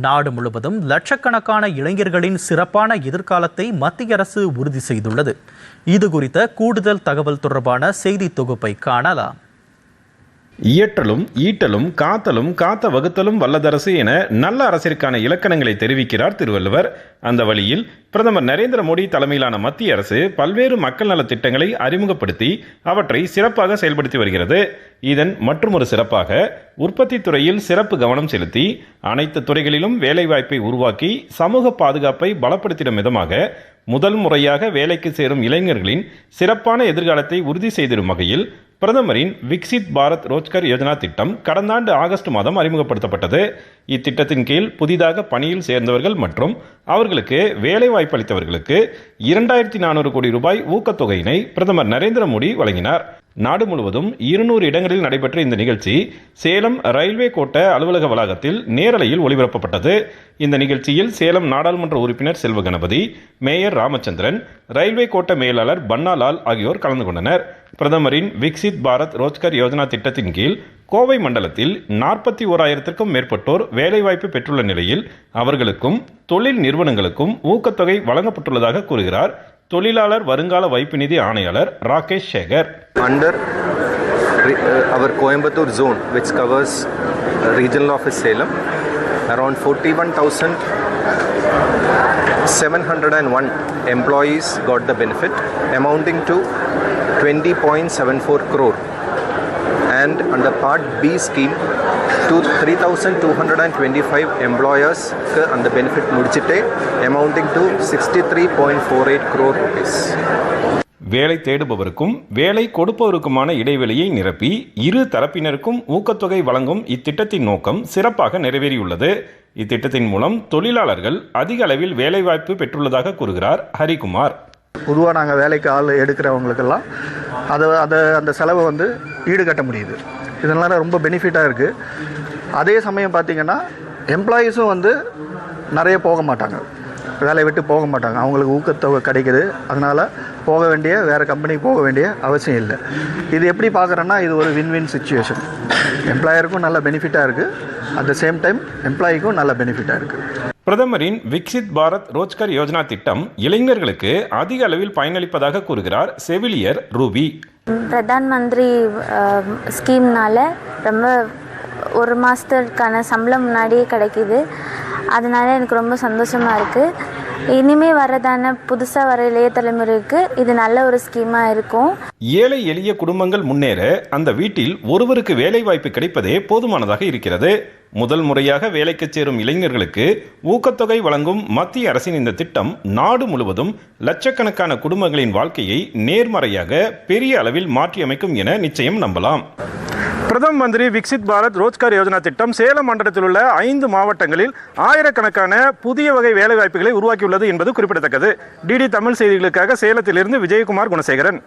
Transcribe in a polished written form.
நாடு முழுவதும் லட்சக்கணக்கான இளைஞர்களின் சிறப்பான எதிர்காலத்தை மத்திய அரசு உறுதி செய்துள்ளது. இது குறித்த கூடுதல் தகவல் தொடர்பான செய்தி தொகுப்பை காணலாம். இயற்றலும் ஈட்டலும் காத்தலும் காத்த வகுத்தலும் வல்லதரசு என நல்ல அரசிற்கான இலக்கணங்களை தெரிவிக்கிறார் திருவள்ளுவர். அந்த வழியில் பிரதமர் நரேந்திர மோடி தலைமையிலான மத்திய அரசு பல்வேறு மக்கள் நல திட்டங்களை அறிமுகப்படுத்தி அவற்றை சிறப்பாக செயல்படுத்தி வருகிறது. இதன் மற்றொரு சிறப்பாக உற்பத்தி துறையில் சிறப்பு கவனம் செலுத்தி அனைத்து துறைகளிலும் வேலைவாய்ப்பை உருவாக்கி சமூக பாதுகாப்பை பலப்படுத்திடும் விதமாக முதல் முறையாக வேலைக்கு சேரும் இளைஞர்களின் சிறப்பான எதிர்காலத்தை உறுதி செய்திடும் வகையில் பிரதமரின் விக்சித் பாரத் ரோஜ்கர் யோஜனா திட்டம் கடந்த ஆண்டு ஆகஸ்ட் மாதம் அறிமுகப்படுத்தப்பட்டது. இத்திட்டத்தின் கீழ் புதிதாக பணியில் சேர்ந்தவர்கள் மற்றும் அவர்களுக்கு வேலைவாய்ப்பு அளித்தவர்களுக்கு 2400 கோடி ரூபாய் ஊக்கத்தொகையினை பிரதமர் நரேந்திர மோடி வழங்கினார். நாடு முழுவதும் 200 இடங்களில் நடைபெற்ற இந்த நிகழ்ச்சி சேலம் ரயில்வே கோட்ட அலுவலக வளாகத்தில் நேரலையில் ஒளிபரப்பப்பட்டது. இந்த நிகழ்ச்சியில் சேலம் நாடாளுமன்ற உறுப்பினர் செல்வ கணபதி, மேயர் ராமச்சந்திரன், ரயில்வே கோட்ட மேலாளர் பன்னாலால் ஆகியோர் கலந்து கொண்டனர். பிரதமரின் விக்சித் பாரத் ரோஜ்கர் யோஜனா திட்டத்தின் கீழ் கோவை மண்டலத்தில் 41,000க்கும் மேற்பட்டோர் வேலைவாய்ப்பு பெற்றுள்ள நிலையில் அவர்களுக்கும் தொழில் நிறுவனங்களுக்கும் ஊக்கத்தொகை வழங்கப்பட்டுள்ளதாக கூறுகிறார் தொழிலாளர் வருங்கால வைப்பு நிதி ஆணையாளர் Rakesh Sekar. Under our Coimbatore zone, which covers regional office Salem, around 41,701 employees got the benefit, amounting to 20.74 crore. And under Part B scheme, to 3,225 employers and the benefit mudichite, amounting to 63.48 crore rupees. வேலை தேடுபவருக்கும் வேலை கொடுப்பவருக்குமான இடைவெளியை நிரப்பி இரு தரப்பினருக்கும் ஊக்கத்தொகை வழங்கும் இத்திட்டத்தின் நோக்கம் சிறப்பாக நிறைவேறியுள்ளது. இத்திட்டத்தின் மூலம் தொழிலாளர்கள் அதிக அளவில் வேலைவாய்ப்பு பெற்றுள்ளதாக கூறுகிறார் ஹரிகுமார். பொதுவாக நாங்கள் வேலைக்கு ஆள் எடுக்கிறவங்களுக்கெல்லாம் அந்த செலவை ஈடுகட்ட முடியுது. இதனால ரொம்ப பெனிஃபிட்டாக இருக்குது. அதே சமயம் பார்த்திங்கன்னா எம்ப்ளாயீஸும் நிறைய போக மாட்டாங்க, வேலையை விட்டு போக மாட்டாங்க. அவங்களுக்கு ஊக்கத்தொகை கிடைக்குது. அதனால் வேறு கம்பெனிக்கு போக வேண்டிய அவசியம் இல்லை. இது எப்படி பார்க்குறேன்னா, இது ஒரு வின்-வின் சிச்சுவேஷன். எம்ப்ளாயருக்கும் நல்ல பெனிஃபிட்டாக இருக்குது, அட் த சேம் டைம் எம்ப்ளாயிக்கும் நல்ல பெனிஃபிட்டாக இருக்குது. பிரதமரின் விக்சித் பாரத் ரோஜ்கர் யோஜனா திட்டம் இளைஞர்களுக்கு அதிக அளவில் பயனளிப்பதாக கூறுகிறார் செவிலியர் ரூபி. பிரதான் மந்திரி ஸ்கீம்னால ரொம்ப ஒரு மாதத்துக்கான சம்பளம் முன்னாடியே கிடைக்கிது. அதனால எனக்கு ரொம்ப சந்தோஷமாக இருக்குது. இனிமேல் வரதான புதுசாக வர இளைய தலைமுறைக்கு இது நல்ல ஒரு ஸ்கீமாக இருக்கும். ஏழை எளிய குடும்பங்கள் முன்னேற அந்த வீட்டில் ஒருவருக்கு வேலை வாய்ப்பு கிடைப்பதே போதுமானதாக இருக்கிறது. முதல் முறையாக வேலைக்கு சேரும் இளைஞர்களுக்கு ஊக்கத்தொகை வழங்கும் மத்திய அரசின் இந்த திட்டம் நாடு முழுவதும் லட்சக்கணக்கான குடும்பங்களின் வாழ்க்கையை நேர்மறையாக பெரிய அளவில் மாற்றியமைக்கும் என நிச்சயம் நம்பலாம். பிரதம மந்திரி விக்சித் பாரத் ரோஜ்கர் யோஜனா திட்டம் சேலம் மண்டலத்தில் உள்ள 5 மாவட்டங்களில் ஆயிரக்கணக்கான புதிய வகை வேலைவாய்ப்புகளை உருவாக்கியுள்ளது என்பது குறிப்பிடத்தக்கது. டிடி தமிழ் செய்திகளுக்காக சேலத்திலிருந்து விஜயகுமார் குணசேகரன்.